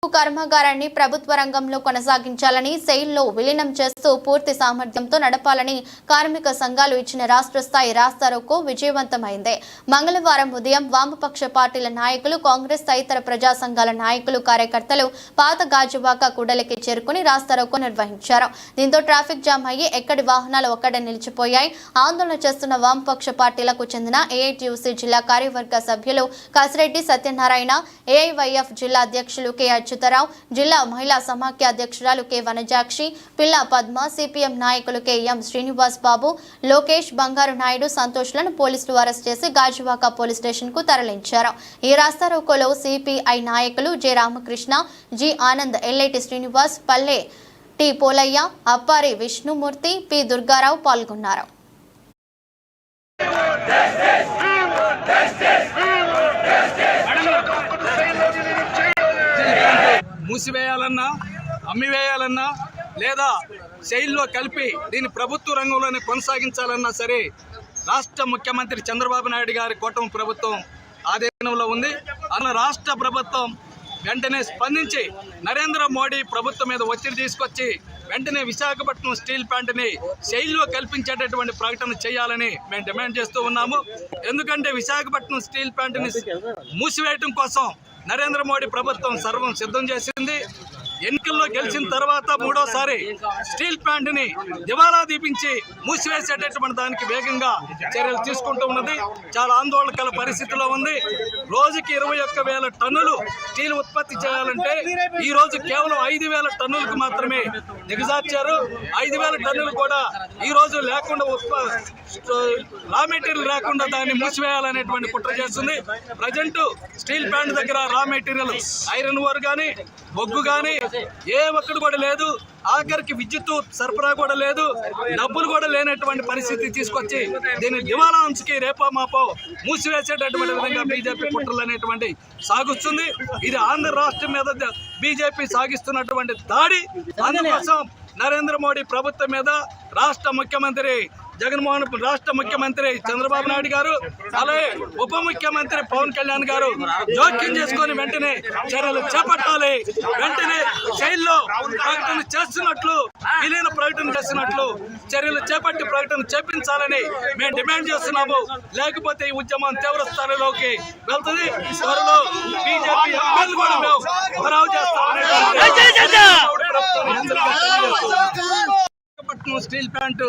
కర్మాగారాన్ని ప్రభుత్వ రంగంలో కొనసాగించాలని సెయిల్లో విలీనం చేస్తూ పూర్తి సామర్థ్యంతో నడపాలని కార్మిక సంఘాలు ఇచ్చిన రాష్ట్ర స్థాయి రాస్తారోకో విజయవంతమైంది. మంగళవారం ఉదయం వామపక్ష పార్టీల నాయకులు, కాంగ్రెస్ తదితర ప్రజా సంఘాల నాయకులు, కార్యకర్తలు పాత గాజువాక కూడలికి చేరుకుని రాస్తారోకో నిర్వహించారు. దీంతో ట్రాఫిక్ జామ్ అయ్యి ఎక్కడి వాహనాలు ఒక్కడే నిలిచిపోయాయి. ఆందోళన చేస్తున్న వామపక్ష పార్టీలకు చెందిన ఏఐటీయూసీ జిల్లా కార్యవర్గ సభ్యులు కసిరెడ్డి సత్యనారాయణ, ఏఐవైఎఫ్ జిల్లా అధ్యక్షులు కె అచ్యుతరావు, జిల్లా మహిళా సమాఖ్య అధ్యక్షురాలు కె వనజాక్షి, పిల్ల పద్మ, సిపిఎం నాయకులు కె ఎం శ్రీనివాస్ బాబు, లోకేష్, బంగారు నాయుడు, సంతోష్లను పోలీసులు అరెస్ట్ చేసి గాజువాక పోలీస్ స్టేషన్ కు తరలించారు. ఈ రాస్తారోకోలో సిపిఐ నాయకులు జె రామకృష్ణ, జి ఆనంద్, ఎల్లేటి శ్రీనివాస్, పల్లె టి పోలయ్య, అప్పారి విష్ణుమూర్తి, పి దుర్గారావు పాల్గొన్నారు. మూసివేయాలన్నా, అమ్మివేయాలన్నా లేదా శైలిలో కలిపి దీన్ని ప్రభుత్వ రంగంలోనే కొనసాగించాలన్నా సరే రాష్ట్ర ముఖ్యమంత్రి చంద్రబాబు నాయుడు గారి కూటమి ప్రభుత్వం ఆధీనంలో ఉంది. అలా రాష్ట్ర ప్రభుత్వం వెంటనే స్పందించి నరేంద్ర మోడీ ప్రభుత్వం మీద ఒత్తిడి తీసుకొచ్చి వెంటనే విశాఖపట్నం స్టీల్ ప్లాంట్ని శైలిలో కల్పించేటటువంటి ప్రకటన చేయాలని మేము డిమాండ్ చేస్తూ ఉన్నాము. ఎందుకంటే విశాఖపట్నం స్టీల్ ప్లాంట్ని మూసివేయటం కోసం నరేంద్ర మోడీ ప్రభుత్వం సర్వం సిద్ధం చేసింది. ఎన్నికల్లో గెలిచిన తర్వాత మూడోసారి స్టీల్ ప్లాంట్ని దివాలా దీపించి మూసివేసేటటువంటి దానికి వేగంగా చర్యలు తీసుకుంటూ ఉన్నది. చాలా ఆందోళనకర పరిస్థితిలో ఉంది. రోజుకి 21,000 టన్నులు స్టీల్ ఉత్పత్తి చేయాలంటే ఈ రోజు కేవలం 5,000 టన్నులకు మాత్రమే దిగజార్చారు. 5,000 టన్నులు కూడా ఈ రోజు లేకుండా రా మెటీరియల్ లేకుండా దాన్ని మూసివేయాలనేటువంటి కుట్ర చేస్తుంది. ప్రజెంట్ స్టీల్ ప్లాంట్ దగ్గర రా మెటీరియల్ ఐరన్ ఓర్ కానీ, బొగ్గు కానీ ఏ ఒక్కడు కూడా లేదు. ఆఖరికి విద్యుత్ సరఫరా కూడా లేదు. డబ్బులు కూడా లేనటువంటి పరిస్థితి తీసుకొచ్చి దీన్ని దివాలా అంచుకి రేపో మాపో మూసివేసేటటువంటి విధంగా బీజేపీ కుట్రలు అనేటువంటి సాగుతుంది. ఇది ఆంధ్ర రాష్ట్రం మీద బీజేపీ సాగిస్తున్నటువంటి దాడి. అందుకోసం నరేంద్ర మోడీ ప్రభుత్వం మీద రాష్ట్ర ముఖ్యమంత్రి జగన్మోహన్, రాష్ట్ర ముఖ్యమంత్రి చంద్రబాబు నాయుడు గారు, అలాగే ఉప ముఖ్యమంత్రి పవన్ కళ్యాణ్ గారు జోక్యం చేసుకొని వెంటనే చర్యలు చేపట్టాలి. వెంటనే శైలిలో ప్రకటన చేస్తున్నట్లు, విలీన ప్రకటన చేస్తున్నట్లు చర్యలు చేపట్టి ప్రకటన చేపించాలని మేము డిమాండ్ చేస్తున్నాము. లేకపోతే ఈ ఉద్యమం తీవ్ర స్థాయిలోకి వెళ్తుంది. త్వరలో బీజేపీ ఎమ్మెల్యేలు కూడా మేము ఖరావు చేస్తామని స్టీల్ ప్లాంట్